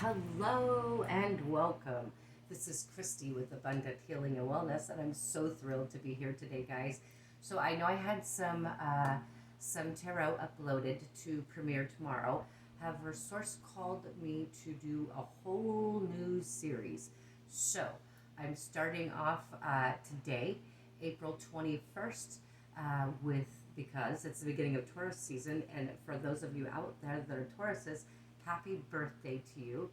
Hello and welcome. This is Christy with Abundant Healing and Wellness, and I'm so thrilled to be here today, guys. So I know I had some tarot uploaded to premiere tomorrow. However, Source called me to do a whole new series. So I'm starting off today, April 21st, with because it's the beginning of Taurus season, and for those of you out there that are Tauruses, happy birthday to you.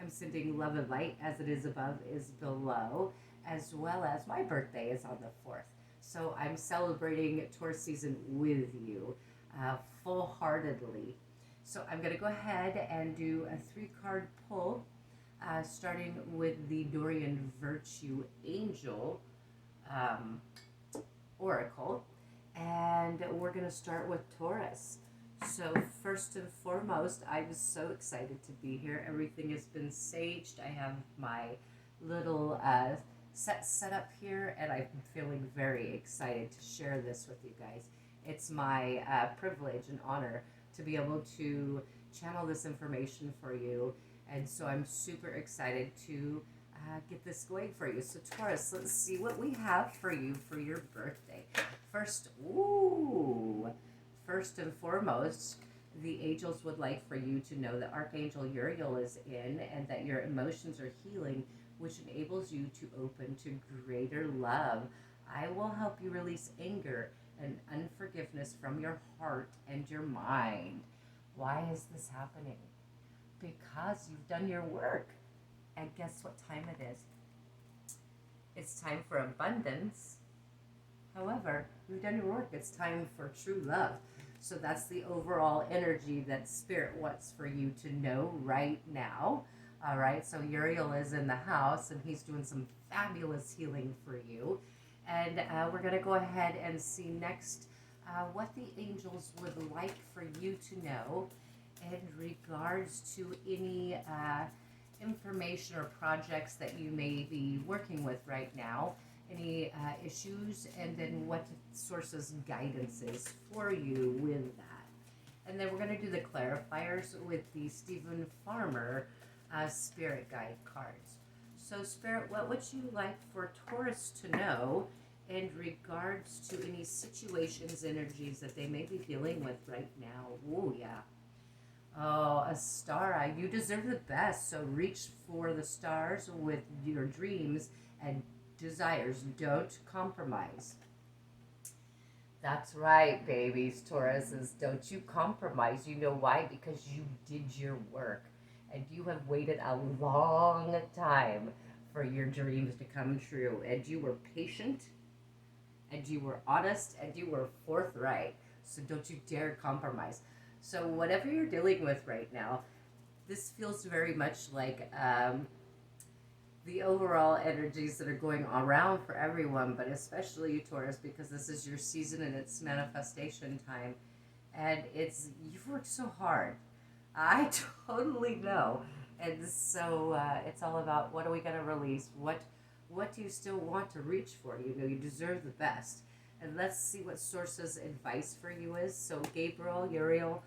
I'm sending love and light as it is above is below, as well as my birthday is on the 4th. So I'm celebrating Taurus season with you full heartedly. So I'm going to go ahead and do a 3-card pull, starting with the Dorian Virtue Angel um, Oracle. And we're going to start with Taurus. So first and foremost, I'm so excited to be here. Everything has been saged. I have my little set up here, and I'm feeling very excited to share this with you guys. It's my privilege and honor to be able to channel this information for you, and so I'm super excited to get this going for you. So Taurus, let's see what we have for you for your birthday. First and foremost, the angels would like for you to know that Archangel Uriel is in and that your emotions are healing, which enables you to open to greater love. I will help you release anger and unforgiveness from your heart and your mind. Why is this happening? Because you've done your work. And guess what time it is? It's time for abundance. However, you've done your work. It's time for true love. So that's the overall energy that Spirit wants for you to know right now. All right, so Uriel is in the house, and he's doing some fabulous healing for you. And we're going to go ahead and see next what the angels would like for you to know in regards to any information or projects that you may be working with right now, any issues, and then what Source's guidance is for you with that. And then we're going to do the clarifiers with the Stephen Farmer Spirit Guide cards. So Spirit, what would you like for Taurus to know in regards to any situations, energies that they may be dealing with right now? Oh, yeah. Oh, a star. You deserve the best. So reach for the stars with your dreams and desires. Don't compromise. That's right, babies, Tauruses. Don't you compromise. You know why? Because you did your work. And you have waited a long time for your dreams to come true. And you were patient. And you were honest. And you were forthright. So don't you dare compromise. So whatever you're dealing with right now, this feels very much like the overall energies that are going around for everyone, but especially you, Taurus, because this is your season and it's manifestation time. And you've worked so hard. I totally know. And so it's all about, what are we going to release? What do you still want to reach for? You know, you deserve the best. And let's see what Source's advice for you is. So Gabriel, Uriel,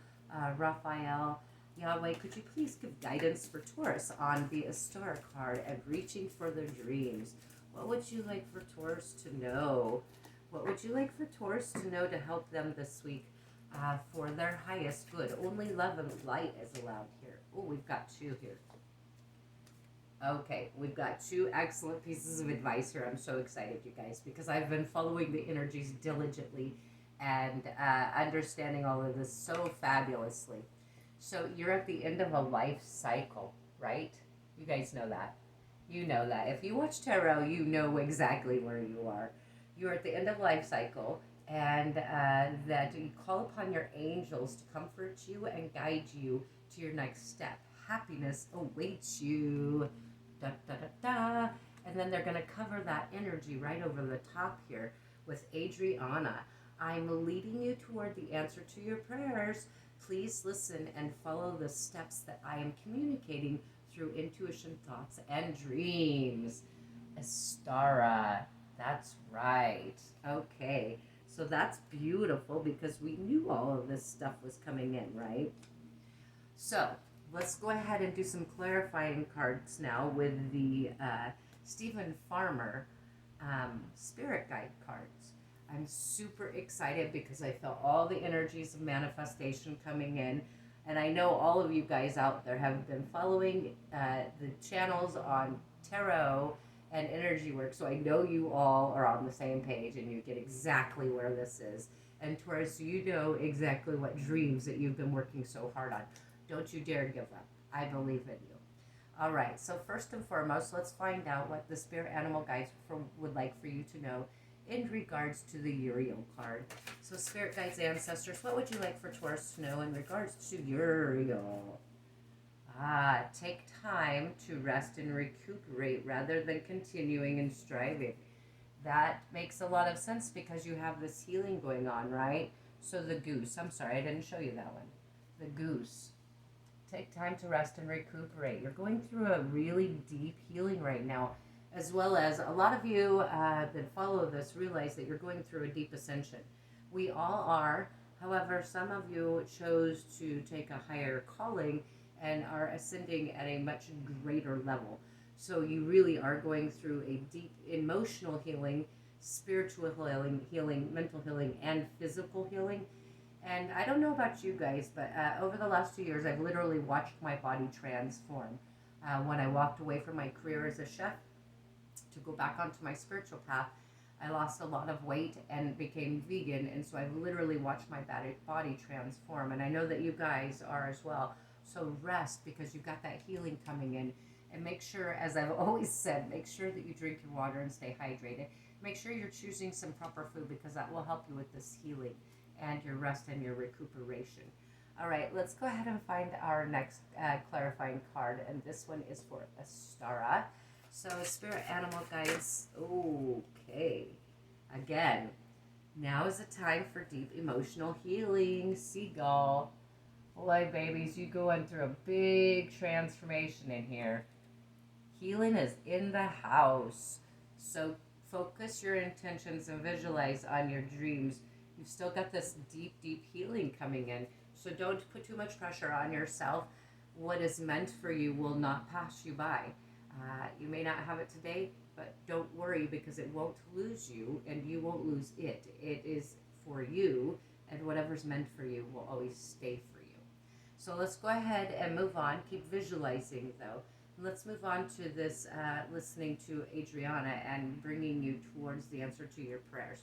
Raphael, Yahweh, could you please give guidance for Taurus on the Star card and reaching for their dreams? What would you like for Taurus to know? What would you like for Taurus to know to help them this week for their highest good? Only love and light is allowed here. Oh, we've got 2 here. Okay, we've got 2 excellent pieces of advice here. I'm so excited, you guys, because I've been following the energies diligently and understanding all of this so fabulously. So you're at the end of a life cycle, right? You guys know that. You know that. If you watch tarot, you know exactly where you are. You're at the end of life cycle, and that you call upon your angels to comfort you and guide you to your next step. Happiness awaits you. Da, da, da, da. And then they're going to cover that energy right over the top here with Adriana. I'm leading you toward the answer to your prayers. Please listen and follow the steps that I am communicating through intuition, thoughts, and dreams. Estara. That's right. Okay. So that's beautiful because we knew all of this stuff was coming in, right? So Let's go ahead and do some clarifying cards now with the Stephen Farmer Spirit Guide cards. I'm super excited because I felt all the energies of manifestation coming in. And I know all of you guys out there have been following the channels on tarot and energy work. So I know you all are on the same page and you get exactly where this is. And Taurus, you know exactly what dreams that you've been working so hard on. Don't you dare give up. I believe in you. All right, so first and foremost, let's find out what the spirit animal guides would like for you to know in regards to the Uriel card. So spirit guides, ancestors, what would you like for Taurus to know in regards to Uriel? Take time to rest and recuperate rather than continuing and striving. That makes a lot of sense because you have this healing going on, right? So the goose, I'm sorry, I didn't show you that one. The goose. Take time to rest and recuperate. You're going through a really deep healing right now, as well as a lot of you that follow this realize that you're going through a deep ascension. We all are. However, some of you chose to take a higher calling and are ascending at a much greater level. So you really are going through a deep emotional healing, spiritual healing, mental healing, and physical healing. And I don't know about you guys, but over the last 2 years, I've literally watched my body transform. When I walked away from my career as a chef to go back onto my spiritual path, I lost a lot of weight and became vegan. And so I've literally watched my body transform. And I know that you guys are as well. So rest because you've got that healing coming in. And make sure, as I've always said, make sure that you drink your water and stay hydrated. Make sure you're choosing some proper food because that will help you with this healing and your rest and your recuperation. All right, let's go ahead and find our next clarifying card, and this one is for Astara. So, spirit animal guides. Okay, again, now is the time for deep emotional healing. Seagull, boy, babies, you going through a big transformation in here. Healing is in the house, so focus your intentions and visualize on your dreams. You've still got this deep, deep healing coming in. So don't put too much pressure on yourself. What is meant for you will not pass you by. You may not have it today, but don't worry because it won't lose you and you won't lose it. It is for you, and whatever's meant for you will always stay for you. So let's go ahead and move on. Keep visualizing though. Let's move on to this listening to Adriana and bringing you towards the answer to your prayers.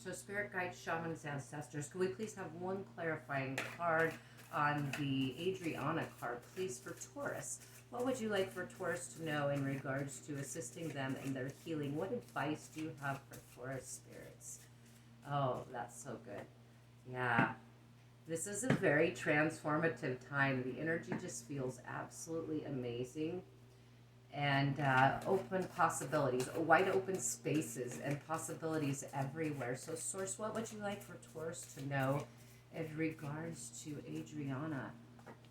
So spirit guides, shamans, ancestors, can we please have one clarifying card on the Adriana card, please, for Taurus? What would you like for Taurus to know in regards to assisting them in their healing? What advice do you have for Taurus spirits? Oh, that's so good. Yeah. This is a very transformative time. The energy just feels absolutely amazing. And open possibilities, wide open spaces and possibilities everywhere. So Source, what would you like for Taurus to know in regards to Adriana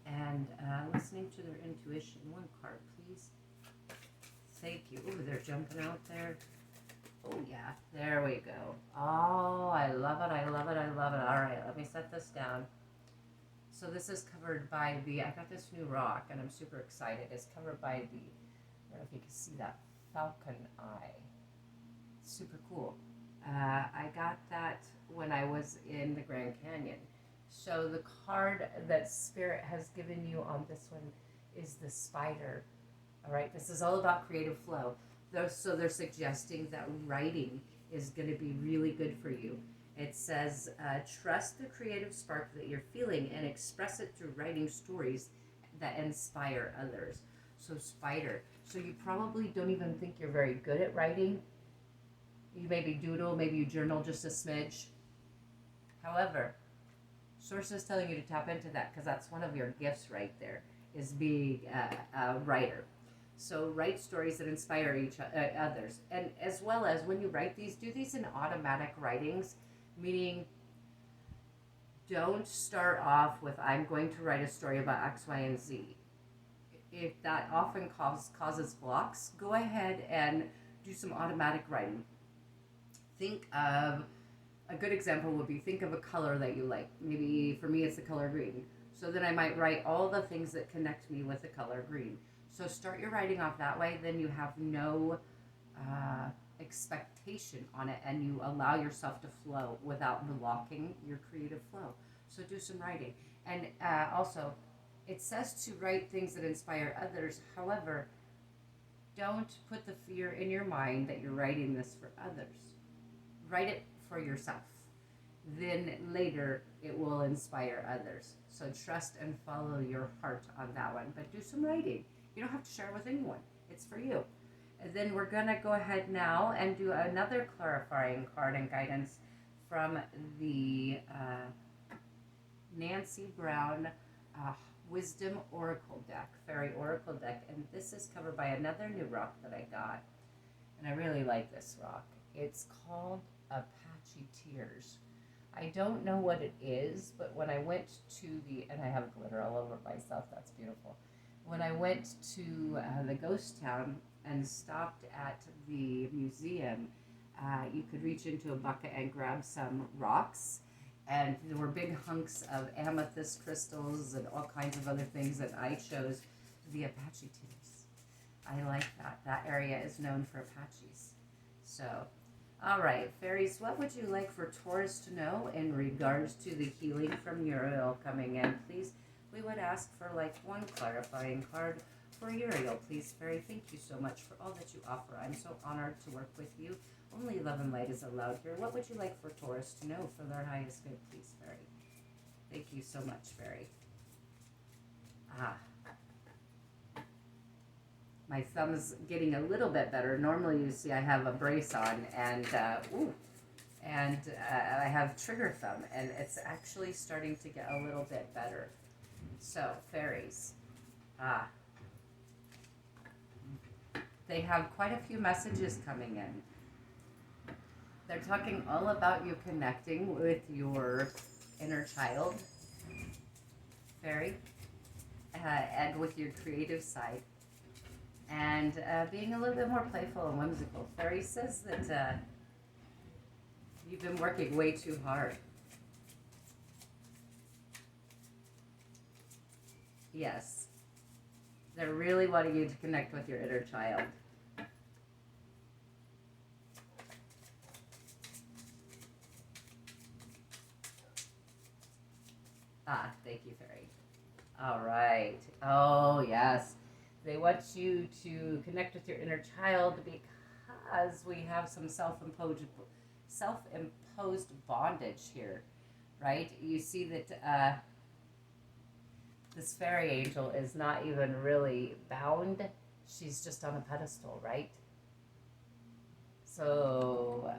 and listening to their intuition? One card, please. Thank you. Ooh, they're jumping out there. Oh, yeah. There we go. Oh, I love it. I love it. I love it. All right, let me set this down. So this is covered by I got this new rock, and I'm super excited. It's covered by I don't know if you can see that falcon eye. Super cool. I got that when I was in the Grand Canyon. So the card that Spirit has given you on this one is the spider. All right, this is all about creative flow. So they're suggesting that writing is going to be really good for you. It says, trust the creative spark that you're feeling and express it through writing stories that inspire others. So spider. So you probably don't even think you're very good at writing. You maybe doodle, maybe you journal just a smidge. However, Source is telling you to tap into that because that's one of your gifts right there, is being a writer. So write stories that inspire others. And as well as when you write these, do these in automatic writings, meaning don't start off with, I'm going to write a story about X, Y, and Z. If that often causes blocks, go ahead and do some automatic writing. Think of, a good example would be, think of a color that you like. Maybe for me it's the color green. So then I might write all the things that connect me with the color green. So start your writing off that way, then you have no expectation on it, and you allow yourself to flow without blocking your creative flow. So do some writing. And also, it says to write things that inspire others. However, don't put the fear in your mind that you're writing this for others. Write it for yourself. Then later it will inspire others. So trust and follow your heart on that one. But do some writing. You don't have to share it with anyone. It's for you. And then we're going to go ahead now and do another clarifying card and guidance from the Nancy Brown Wisdom Oracle deck, Fairy Oracle deck. And this is covered by another new rock that I got. And I really like this rock. It's called Apache Tears. I don't know what it is, but when I went to and I have glitter all over myself, that's beautiful. When I went to the ghost town and stopped at the museum, you could reach into a bucket and grab some rocks, and there were big hunks of amethyst crystals and all kinds of other things, and I chose the Apache Tears. I like that. That area is known for Apaches. So, all right, fairies, what would you like for Taurus to know in regards to the healing from Uriel coming in? Please, we would ask for like one clarifying card for Uriel. Please, fairy, thank you so much for all that you offer. I'm so honored to work with you. Only love and light is allowed here. What would you like for Taurus to know for their highest good, please, fairy? Thank you so much, fairy. My thumb's getting a little bit better. Normally, you see I have a brace on, and I have trigger thumb, and it's actually starting to get a little bit better. So, fairies. They have quite a few messages coming in. They're talking all about you connecting with your inner child, fairy, and with your creative side. And being a little bit more playful and whimsical. Fairy says that you've been working way too hard. Yes. They're really wanting you to connect with your inner child. Thank you, fairy. All right. Oh, yes. They want you to connect with your inner child because we have some self-imposed bondage here, right? You see that this fairy angel is not even really bound. She's just on a pedestal, right? So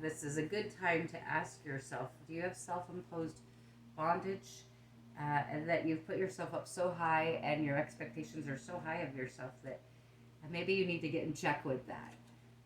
this is a good time to ask yourself, do you have self-imposed bondage? And that you've put yourself up so high and your expectations are so high of yourself that maybe you need to get in check with that.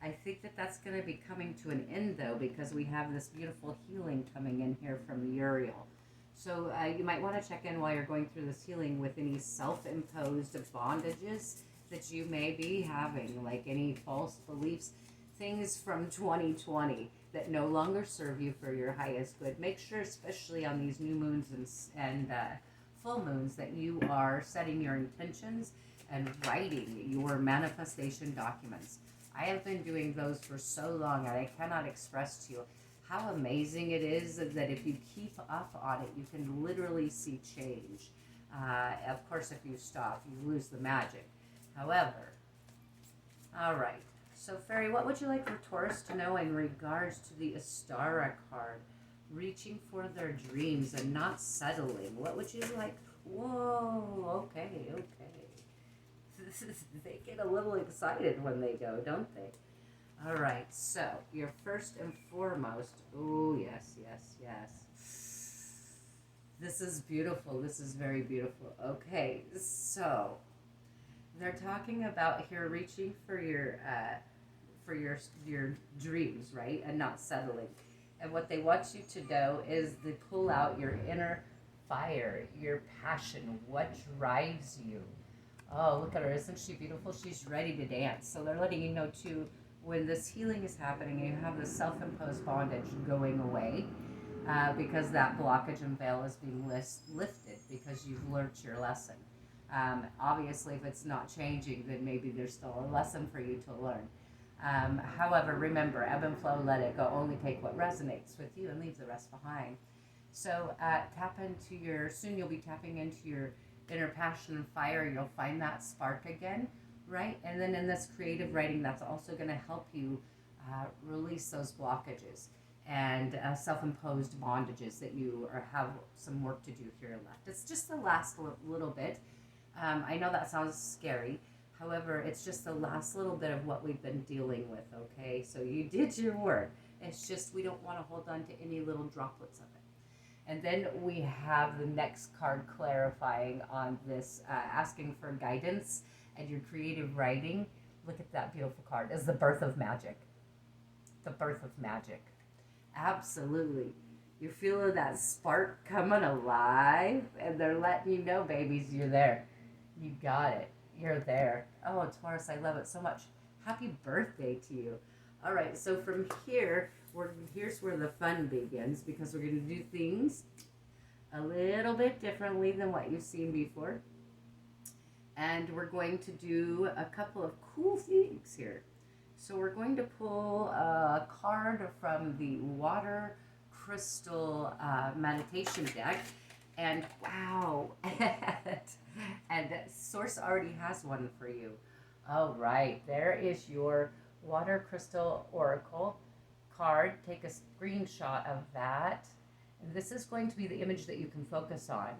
I think that that's going to be coming to an end, though, because we have this beautiful healing coming in here from Uriel. So you might want to check in while you're going through this healing with any self-imposed bondages that you may be having, like any false beliefs, things from 2020 that no longer serve you for your highest good. Make sure, especially on these new moons and full moons, that you are setting your intentions and writing your manifestation documents. I have been doing those for so long, and I cannot express to you how amazing it is that if you keep up on it, you can literally see change. Of course, if you stop, you lose the magic. However, all right. So, fairy, what would you like for Taurus to know in regards to the Astara card? Reaching for their dreams and not settling. What would you like? Whoa, okay. They get a little excited when they go, don't they? All right, so your first and foremost, oh, yes. This is beautiful. This is very beautiful. Okay, so they're talking about here reaching for your dreams, right, and not settling. And what they want you to do is to pull out your inner fire, your passion, what drives you. Oh, look at her. Isn't she beautiful? She's ready to dance. So they're letting you know, too, when this healing is happening, you have the self-imposed bondage going away because that blockage and veil is being lifted. because you've learned your lesson. Obviously, if it's not changing, then maybe there's still a lesson for you to learn. However, remember, ebb and flow, let it go. Only take what resonates with you and leave the rest behind. So soon you'll be tapping into your inner passion and fire. You'll find that spark again, right? And then in this creative writing, that's also going to help you release those blockages and self-imposed bondages that you have some work to do here left. It's just the last little bit. I know that sounds scary. However, it's just the last little bit of what we've been dealing with, okay? So you did your work. It's just we don't want to hold on to any little droplets of it. And then we have the next card clarifying on this, asking for guidance and your creative writing. Look at that beautiful card. It's the birth of magic. The birth of magic. Absolutely. You're feeling that spark coming alive, and they're letting you know, babies, you're there. You got it. You're there. Oh, Taurus, I love it so much. Happy birthday to you. All right, so from here, here's where the fun begins, because we're going to do things a little bit differently than what you've seen before. And we're going to do a couple of cool things here. So we're going to pull a card from the Water Crystal Meditation deck. And wow, and Source already has one for you. All right, there is your Water Crystal Oracle card. Take a screenshot of that. And this is going to be the image that you can focus on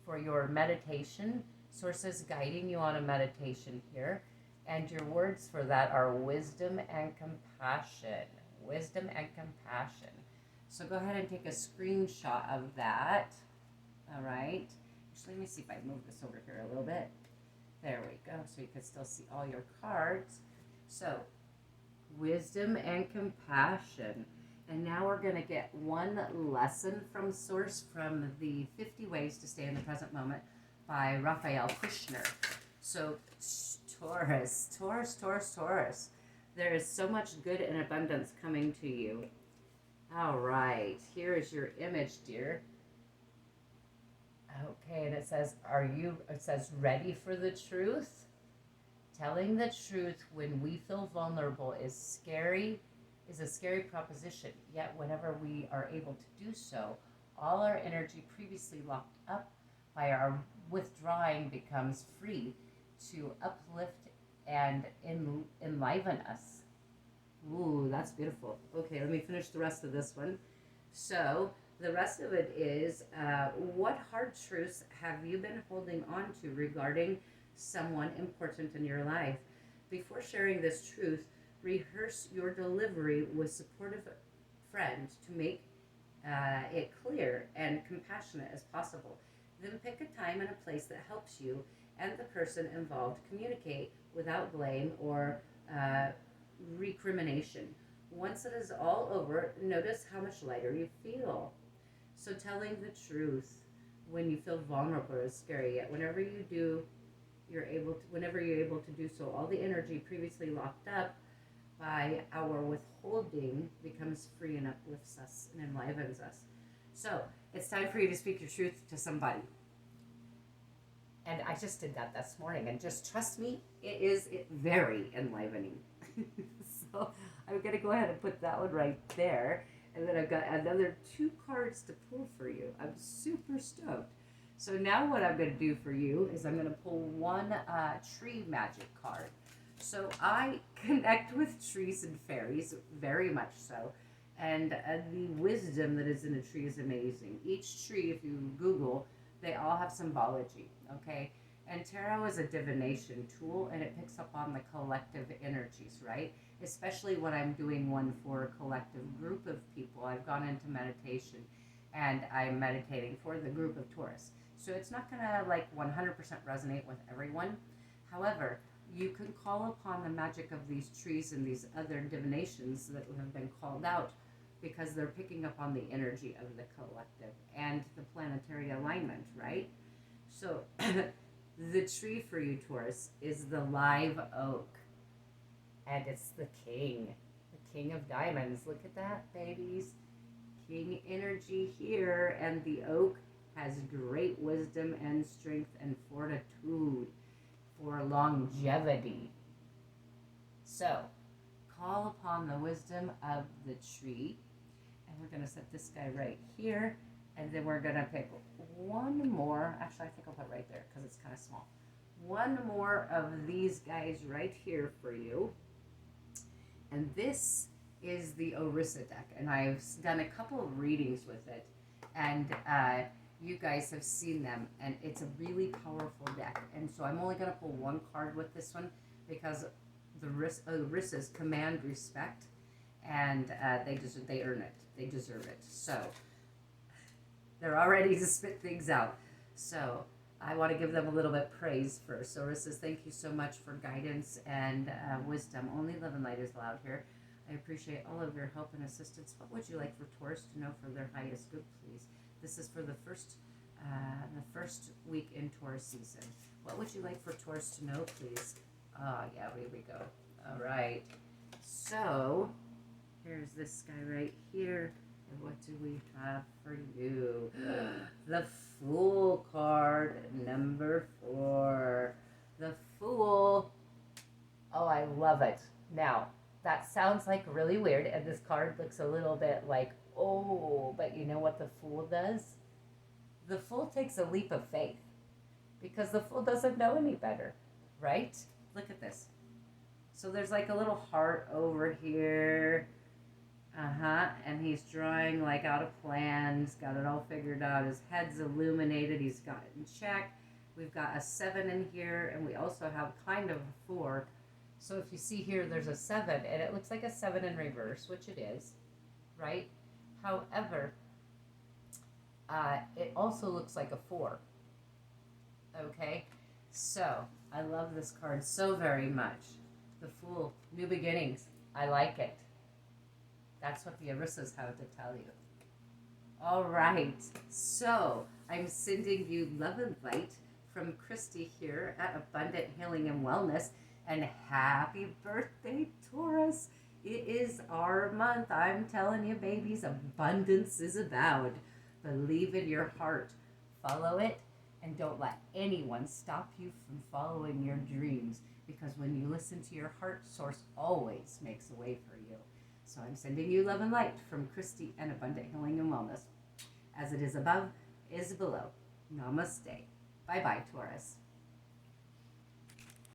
for your meditation. Source is guiding you on a meditation here. And your words for that are wisdom and compassion. Wisdom and compassion. So go ahead and take a screenshot of that. All right. Actually, let me see if I move this over here a little bit. There we go. So you can still see all your cards. So, wisdom and compassion. And now we're going to get one lesson from Source from the 50 Ways to Stay in the Present Moment by Raphael Kushner. So, Taurus. There is so much good and abundance coming to you. All right. Here is your image, dear. Okay, and it says, ready for the truth? Telling the truth when we feel vulnerable is a scary proposition. Yet whenever we are able to do so, all our energy previously locked up by our withdrawing becomes free to uplift and enliven us. Ooh, that's beautiful. Okay, let me finish the rest of this one. So, the rest of it is, what hard truths have you been holding on to regarding someone important in your life? Before sharing this truth, rehearse your delivery with supportive friends to make it clear and compassionate as possible. Then pick a time and a place that helps you and the person involved communicate without blame or recrimination. Once it is all over, notice how much lighter you feel. So telling the truth when you feel vulnerable is scary. Yet whenever you're able to do so, all the energy previously locked up by our withholding becomes free and uplifts us and enlivens us. So it's time for you to speak your truth to somebody. And I just did that this morning, and just trust me, it is very enlivening. So I'm going to go ahead and put that one right there. And then I've got another 2 cards to pull for you. I'm super stoked. So now what I'm going to do for you is I'm going to pull one tree magic card. So I connect with trees and fairies, very much so. And the wisdom that is in a tree is amazing. Each tree, if you Google, they all have symbology, okay? And tarot is a divination tool, and it picks up on the collective energies, right? Especially when I'm doing one for a collective group of people. I've gone into meditation, and I'm meditating for the group of Taurus. So it's not going to 100% resonate with everyone. However, you can call upon the magic of these trees and these other divinations that have been called out because they're picking up on the energy of the collective and the planetary alignment, right? So the tree for you, Taurus, is the live oak. And it's the king of diamonds. Look at that, babies. King energy here, and the oak has great wisdom and strength and fortitude for longevity. So, call upon the wisdom of the tree. And we're going to set this guy right here. And then we're going to pick one more. Actually, I think I'll put right there because it's kind of small. One more of these guys right here for you. And this is the Orisa deck. And I've done a couple of readings with it. And you guys have seen them. And it's a really powerful deck. And so I'm only going to pull one card with this one because the Orisas command respect. And they earn it. They deserve it. So they're all ready to spit things out. So I want to give them a little bit praise first. So Orisa, thank you so much for guidance and wisdom. Only love and light is allowed here. I appreciate all of your help and assistance. What would you like for Taurus to know for their highest good, please? This is for the first week in Taurus season. What would you like for Taurus to know, please? Ah, yeah, here we go. All right. So here's this guy right here. And what do we have for you? The Fool card, number 4. The Fool. Oh, I love it. Now, that sounds like really weird, and this card looks a little bit like, oh, but you know what the Fool does? The Fool takes a leap of faith because the Fool doesn't know any better, right? Look at this. So there's like a little heart over here. And he's drawing like out a plan. He's got it all figured out. His head's illuminated. He's got it in check. We've got a 7 in here, and we also have kind of a 4. So if you see here, there's a 7, and it looks like a 7 in reverse, which it is, right? However, it also looks like a 4. Okay? So, I love this card so very much. The Fool, new beginnings. I like it. That's what the Orisas have to tell you. All right. So, I'm sending you love and light from Christy here at Abundant Healing and Wellness. And happy birthday, Taurus. It is our month. I'm telling you, babies, abundance is avowed. Believe in your heart. Follow it. And don't let anyone stop you from following your dreams. Because when you listen to your heart, Source always makes a way for you. So I'm sending you love and light from Christy and Abundant Healing and Wellness. As it is above, is below. Namaste. Bye-bye, Taurus.